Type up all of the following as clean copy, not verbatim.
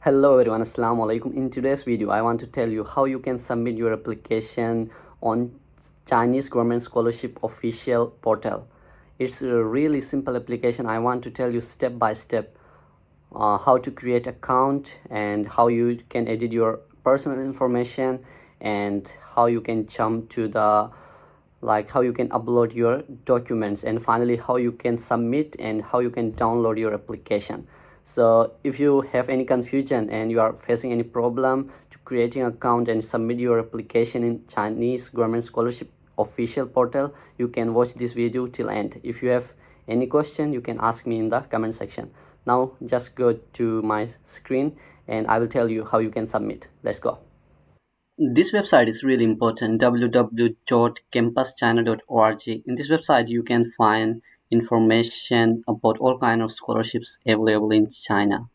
Hello everyone, Assalamu alaikum. In today's video, I want to tell you how you can submit your application on Chinese government scholarship official portal. It's a really simple application. I want to tell you step by step how to create account and how you can edit your personal information and how you can jump to the how you can upload your documents, and finally how you can submit and how you can download your application. So if you have any confusion and you are facing any problem to creating account and submit your application in Chinese government scholarship official portal, you can watch this video till end. If you have any question, you can ask me in the comment section. Now just go to my screen and I will tell you how you can submit. Let's go. This website is really important, www.campuschina.org. In this website you can find information about all kinds of scholarships available in China.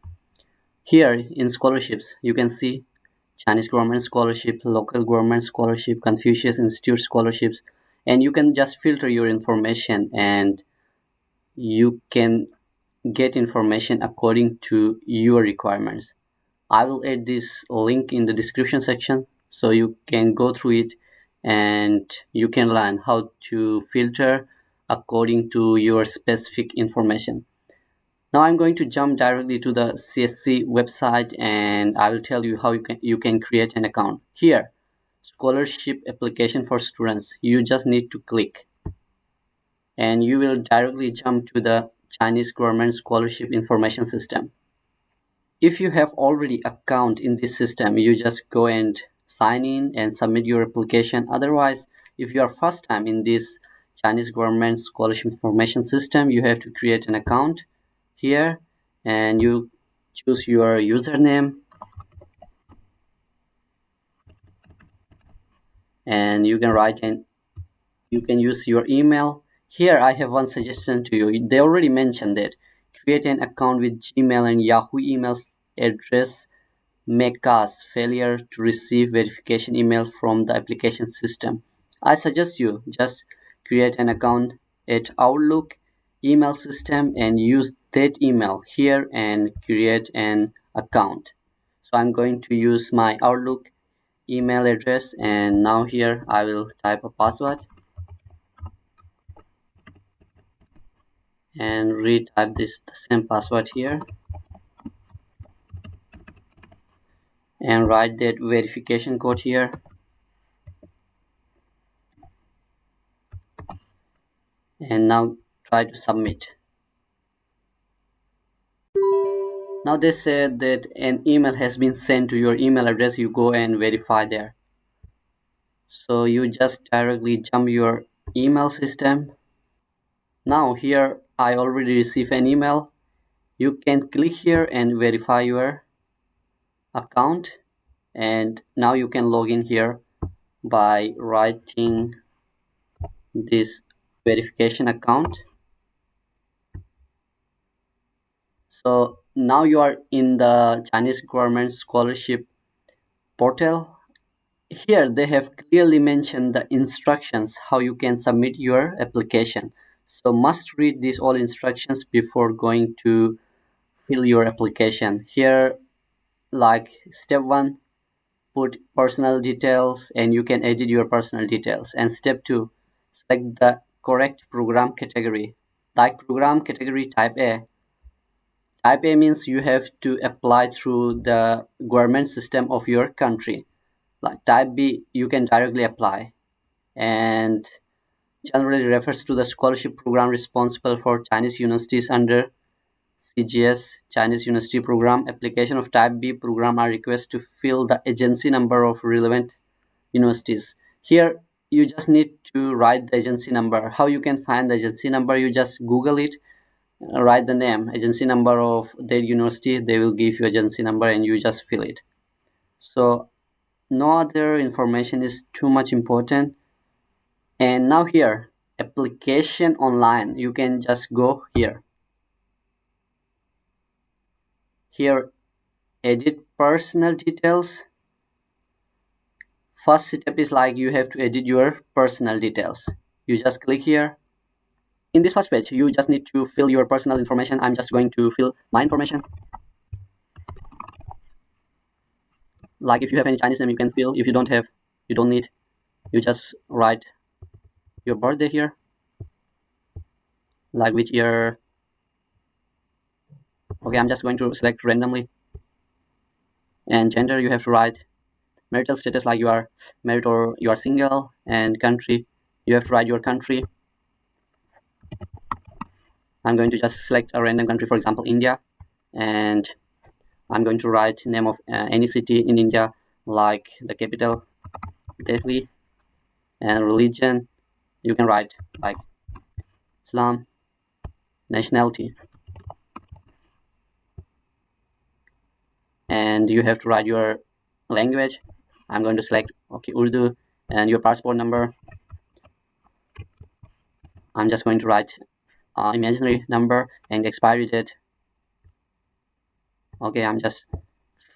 Here in scholarships you can see Chinese government scholarship, local government scholarship, Confucius Institute scholarships, and you can just filter your information and you can get information according to your requirements. I will add this link in the description section so you can go through it and you can learn how to filter according to your specific information. Now I'm going to jump directly to the CSC website and I will tell you how you can create an account. Here, scholarship application for students. You just need to click and you will directly jump to the Chinese government scholarship information system. If you have already account in this system, you just go and sign in and submit your application. Otherwise, if you are first time in this Chinese government scholarship information system, you have to create an account here and you choose your username and you can write and you can use your email. Here I have one suggestion to you. They already mentioned it. Create an account with Gmail and Yahoo email address may cause failure to receive verification email from the application system. I suggest you just create an account at Outlook email system and use that email here and create an account. So I'm going to use my Outlook email address and now here I will type a password and retype the same password here and write that verification code here and now try to submit. Now they said that an email has been sent to your email address. You go and verify there. So you just directly jump your email system. Now here I already received an email. You can click here and verify your account, and now you can log in here by writing this verification account. So now you are in the Chinese government scholarship portal. Here they have clearly mentioned the instructions how you can submit your application. So must read these all instructions before going to fill your application. Here, like step 1, put personal details and you can edit your personal details. And step 2, select the correct program category. Like program category type A. Type A means you have to apply through the government system of your country. Like type B, you can directly apply and generally refers to the scholarship program responsible for Chinese universities under CGS Chinese University Program. Application of type B program are requested to fill the agency number of relevant universities. Here you just need to write the agency number. How you can find the agency number? You just Google it, write the name, agency number of their university, they will give you agency number and you just fill it. So no other information is too much important. And now here, application online, you can just go here edit personal details. First step is like you have to edit your personal details. You just click here. In this first page you just need to fill your personal information. I'm just going to fill my information. Like if you have any Chinese name, you can fill. If you don't have, you don't need. You just write your birthday here, like which year. Okay, I'm just going to select randomly. And gender, you have to write marital status, like you are married or you are single. And country, you have to write your country. I'm going to just select a random country, for example, India. And I'm going to write name of any city in India, like the capital, Delhi. And religion, you can write like Islam. Nationality, and you have to write your language. I'm going to select okay Urdu. And your passport number, I'm just going to write imaginary number. And expiry date, okay, I'm just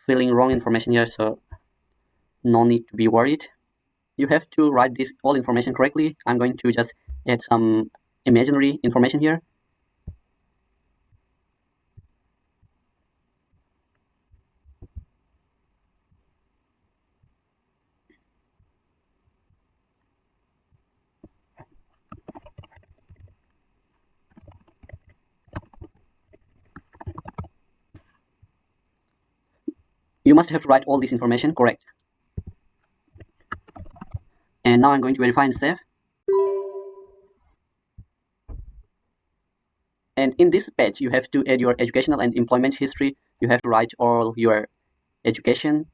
filling wrong information here, so no need to be worried. You have to write this all information correctly. I'm going to just add some imaginary information here. You must have to write all this information correct. And now I'm going to verify and save. And in this page, you have to add your educational and employment history. You have to write all your education.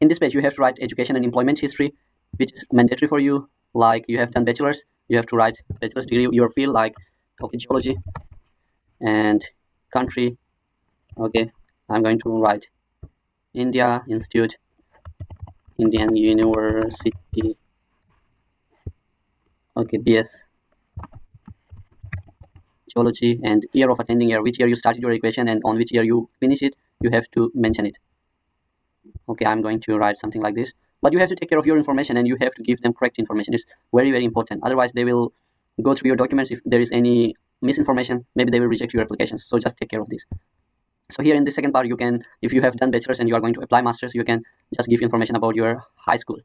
In this page, you have to write education and employment history, which is mandatory for you. Like you have done bachelor's, you have to write bachelor's degree, your field, like okay, geology. And country, okay, I'm going to write India Institute, Indian University, okay, BS geology. And year of attending year, which year you started your equation and on which year you finish it, you have to mention it. Okay, I'm going to write something like this. But you have to take care of your information and you have to give them correct information. It's very, very important. Otherwise, they will go through your documents. If there is any misinformation, maybe they will reject your application. So just take care of this. So here in the second part, you can, if you have done bachelor's and you are going to apply master's, you can just give information about your high school.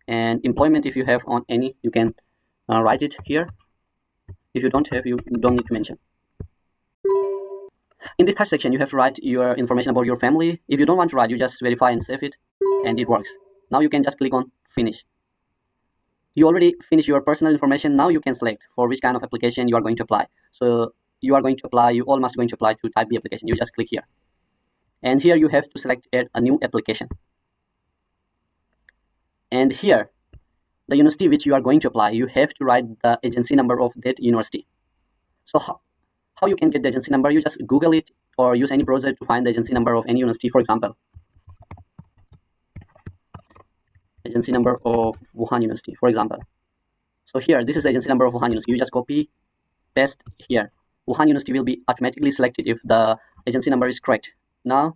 And employment, if you have on any, you can write it here. If you don't have, you don't need to mention. In this third section, you have to write your information about your family. If you don't want to write, you just verify and save it, and it works. Now you can just click on finish. You already finished your personal information. Now you can select for which kind of application you are going to apply. So you are going to apply, you all must going to apply to type B application. You just click here. And here you have to select add a new application. And here, the university which you are going to apply, you have to write the agency number of that university. So how you can get the agency number? You just Google it or use any browser to find the agency number of any university. For example, agency number of Wuhan University, for example. So here, this is the agency number of Wuhan University. You just copy, paste here. Wuhan University will be automatically selected if the agency number is correct. Now,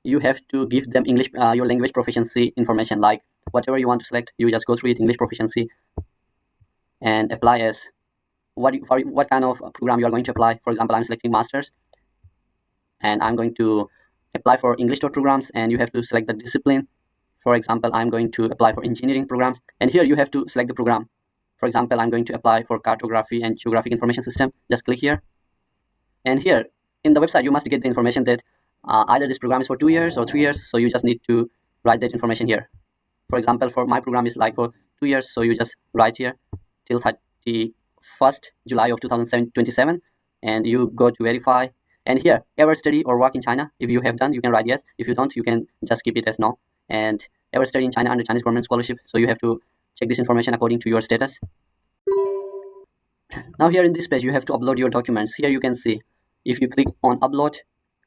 you have to give them English, your language proficiency information, like whatever you want to select, you just go through it, English proficiency, and apply as what kind of program you are going to apply. For example, I'm selecting master's, and I'm going to apply for English programs, and you have to select the discipline. For example, I'm going to apply for engineering programs, and here you have to select the program. For example, I'm going to apply for cartography and geographic information system. Just click here. And here in the website, you must get the information that either this program is for 2 years or 3 years. So you just need to write that information here. For example, for my program is like for 2 years. So you just write here till 31st July of 2027. And you go to verify. And here, ever study or work in China? If you have done, you can write yes. If you don't, you can just keep it as no. And ever study in China under Chinese government scholarship? So you have to check this information according to your status. Now here in this page, you have to upload your documents. Here you can see, if you click on upload,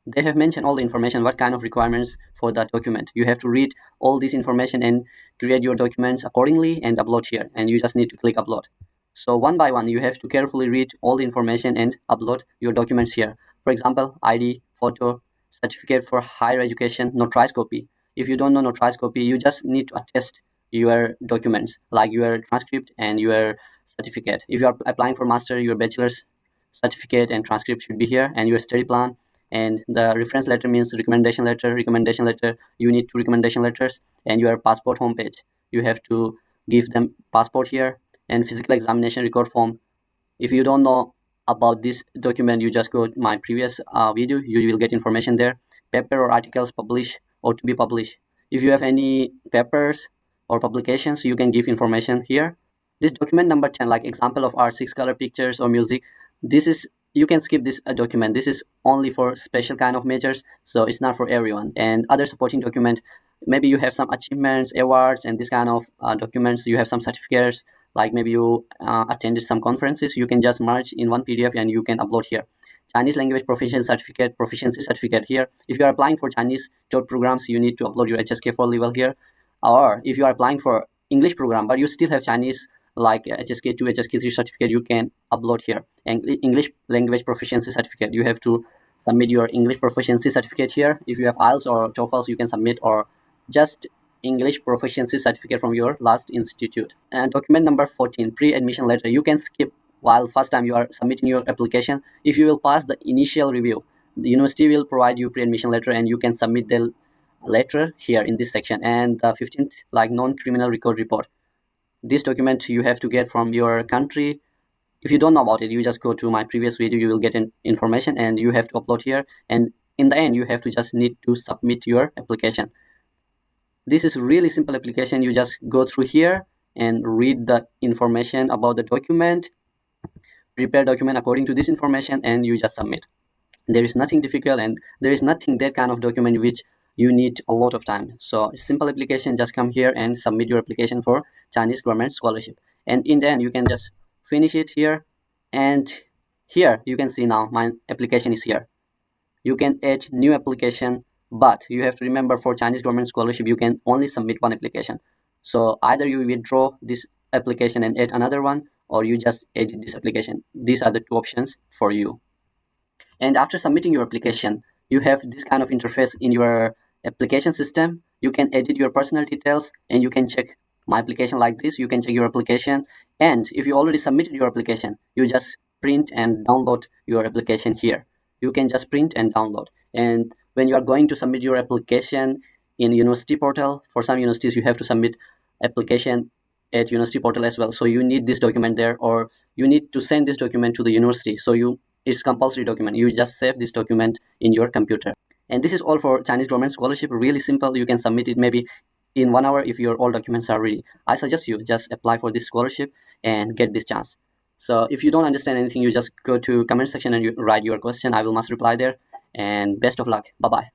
they have mentioned all the information, what kind of requirements for that document. You have to read all this information and create your documents accordingly and upload here. And you just need to click upload. So one by one, you have to carefully read all the information and upload your documents here. For example, ID, photo, certificate for higher education, notarized copy. If you don't know notarized copy, you just need to attest your documents, like your transcript and your certificate. If you are applying for master, your bachelor's certificate and transcript should be here, and your study plan And the reference letter means recommendation letter. You need two recommendation letters. And your passport homepage, you have to give them passport here. And physical examination record form. If you don't know about this document, you just go to my previous video, you will get information there. Paper or articles published or to be published. If you have any papers or publications, you can give information here. This document number 10, like example of art, 6 color pictures or music, this is, you can skip this document. This is only for special kind of majors, so it's not for everyone. And other supporting document, maybe you have some achievements, awards, and this kind of documents. You have some certificates, like maybe you attended some conferences. You can just merge in one PDF and you can upload here. Chinese language proficiency certificate here. If you are applying for Chinese job programs, you need to upload your HSK4 level here. Or if you are applying for English program but you still have Chinese, like HSK2, HSK3 certificate, you can upload here. And English language proficiency certificate, you have to submit your English proficiency certificate here. If you have IELTS or TOEFL, you can submit, or just English proficiency certificate from your last institute. And document number 14, pre-admission letter, you can skip while first time you are submitting your application. If you will pass the initial review, the university will provide you pre-admission letter and you can submit the letter here in this section. And the 15th, like non-criminal record report, this document you have to get from your country. If you don't know about it, you just go to my previous video, you will get information and you have to upload here. And in the end, you have to just need to submit your application. This is really simple application. You just go through here and read the information about the document, prepare document according to this information, and you just submit. There is nothing difficult, and there is nothing that kind of document which you need a lot of time. So simple application, just come here and submit your application for Chinese government scholarship. And in the end, you can just finish it here. And here you can see now my application is here. You can add new application, but you have to remember for Chinese government scholarship, you can only submit one application. So either you withdraw this application and add another one, or you just edit this application. These are the two options for you. And after submitting your application, you have this kind of interface in your application system. You can edit your personal details and you can check my application like this. You can check your application. And if you already submitted your application, you just print and download your application here. You can just print and download. And when you are going to submit your application in university portal, for some universities, you have to submit application at university portal as well. So you need this document there, or you need to send this document to the university. So it's compulsory document. You just save this document in your computer. And this is all for Chinese government scholarship. Really simple. You can submit it maybe in 1 hour if your all documents are ready. I suggest you just apply for this scholarship and get this chance. So if you don't understand anything, you just go to comment section and you write your question. I will must reply there. And best of luck. Bye bye.